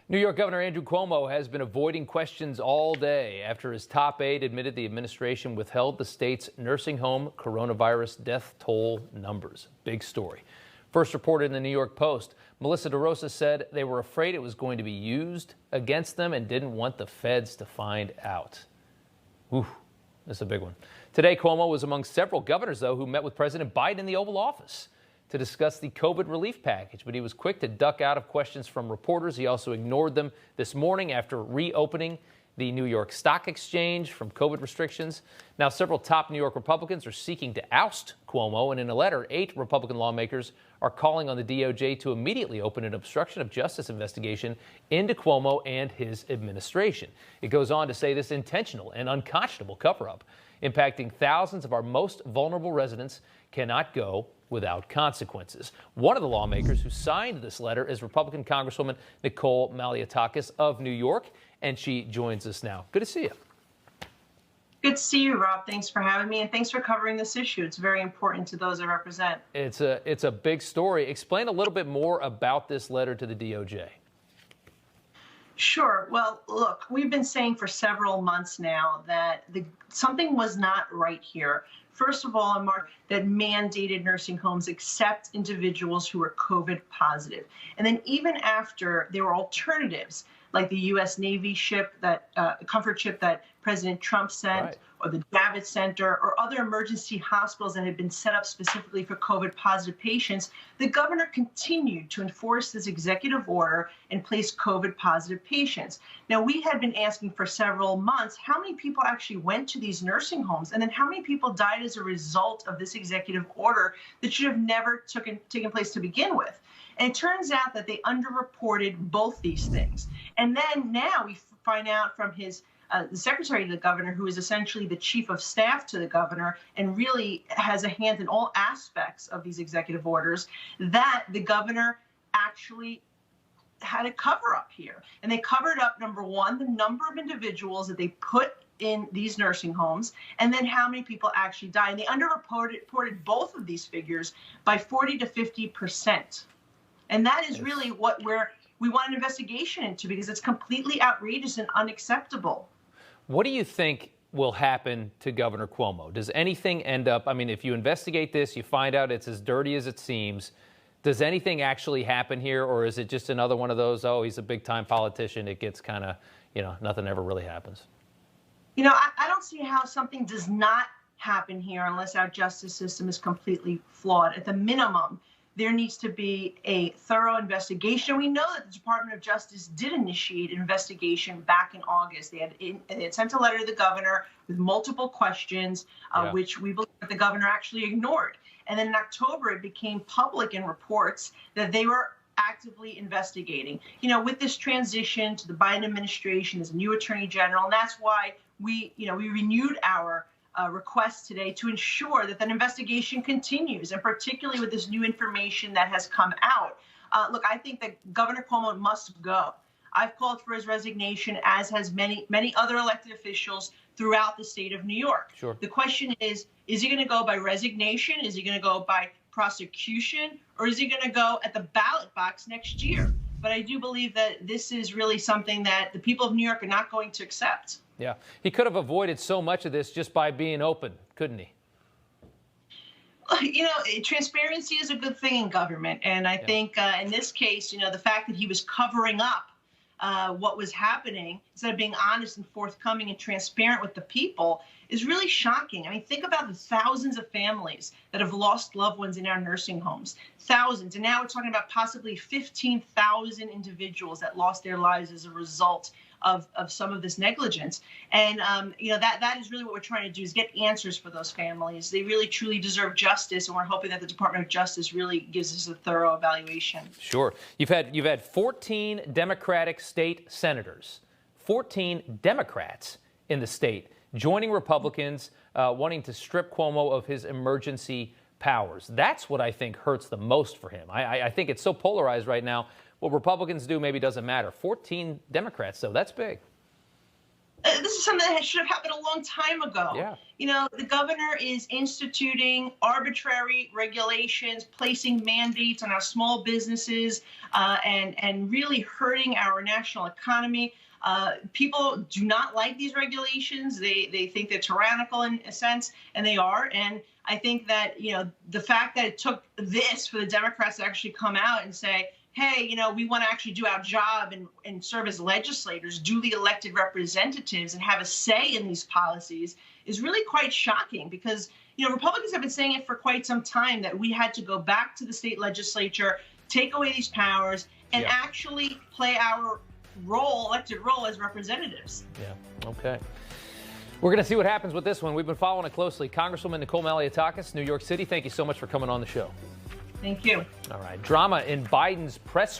New York Governor Andrew Cuomo has been avoiding questions all day after his top aide admitted the administration withheld the state's nursing home coronavirus death toll numbers. Big story. First reported in the New York Post, Melissa DeRosa said they were afraid it was going to be used against them and didn't want the feds to find out. Ooh, that's a big one. Today, Cuomo was among several governors, though, who met with President Biden in the Oval Office to discuss the COVID relief package, but he was quick to duck out of questions from reporters. He also ignored them this morning after reopening the New York Stock Exchange from COVID restrictions. Now, several top New York Republicans are seeking to oust Cuomo, and in a letter, 8 Republican lawmakers are calling on the DOJ to immediately open an obstruction of justice investigation into Cuomo and his administration. It goes on to say this intentional and unconscionable cover-up impacting thousands of our most vulnerable residents cannot go without consequences. One of the lawmakers who signed this letter is Republican Congresswoman Nicole Malliotakis of New York, and she joins us now. Good to see you. Good to see you, Rob. Thanks for having me, and thanks for covering this issue. It's very important to those I represent. It's a big story. Explain a little bit more about this letter to the DOJ. Sure. Well, look, we've been saying for several months now that something was not right here. First of all, that mandated nursing homes accept individuals who are COVID positive. And then even after there were alternatives, like the U.S. Navy ship, that comfort ship that President Trump sent, right, or the Javits Center, or other emergency hospitals that had been set up specifically for COVID positive patients, the governor continued to enforce this executive order and place COVID positive patients. Now, we had been asking for several months how many people actually went to these nursing homes, and then how many people died as a result of this executive order that should have never taken place to begin with. And it turns out that they underreported both these things. And then now we find out from the secretary to the governor, who is essentially the chief of staff to the governor and really has a hand in all aspects of these executive orders, that the governor actually had a cover up here. And they covered up, number one, the number of individuals that they put in these nursing homes, and then how many people actually died. And they underreported both of these figures by 40 to 50%. And that is really where we want an investigation into, because it's completely outrageous and unacceptable. What do you think will happen to Governor Cuomo? Does anything end up, I mean, if you investigate this, you find out it's as dirty as it seems, does anything actually happen here, or is it just another one of those, oh, he's a big-time politician, it gets kind of, nothing ever really happens? I don't see how something does not happen here unless our justice system is completely flawed. At the minimum, there needs to be a thorough investigation. We know that the Department of Justice did initiate an investigation back in August. They had sent a letter to the governor with multiple questions, which we believe that the governor actually ignored. And then in October, it became public in reports that they were actively investigating. With this transition to the Biden administration as a new attorney general, and that's why we renewed our request today to ensure that investigation continues, and particularly with this new information that has come out. Look, I think that Governor Cuomo must go. I've called for his resignation, as has many other elected officials throughout the state of New York. Sure. The question is he going to go by resignation? Is he going to go by prosecution? Or is he going to go at the ballot box next year? But I do believe that this is really something that the people of New York are not going to accept. Yeah, he could have avoided so much of this just by being open, couldn't he? Transparency is a good thing in government. And I think in this case, the fact that he was covering up what was happening instead of being honest and forthcoming and transparent with the people is really shocking. I mean, think about the thousands of families that have lost loved ones in our nursing homes. Thousands. And now we're talking about possibly 15,000 individuals that lost their lives as a result of some of this negligence. And, that is really what we're trying to do, is get answers for those families. They really, truly deserve justice, and we're hoping that the Department of Justice really gives us a thorough evaluation. Sure. You've had 14 Democratic state senators, 14 Democrats in the state, joining Republicans wanting to strip Cuomo of his emergency powers. That's what I think hurts the most for him. I think it's so polarized right now. What Republicans do maybe doesn't matter. 14 Democrats, though, that's big. This is something that should have happened a long time ago. Yeah. You know, the governor is instituting arbitrary regulations, placing mandates on our small businesses, and really hurting our national economy. People do not like these regulations. They think they're tyrannical in a sense, and they are. And I think that, you know, the fact that it took this for the Democrats to actually come out and say, hey, you know, we want to actually do our job and serve as legislators, duly elected representatives, and have a say in these policies is really quite shocking because, you know, Republicans have been saying it for quite some time that we had to go back to the state legislature, take away these powers, and actually play our elected role as representatives. Yeah, okay. We're going to see what happens with this one. We've been following it closely. Congresswoman Nicole Malliotakis, New York City, thank you so much for coming on the show. Thank you. All right. Drama in Biden's press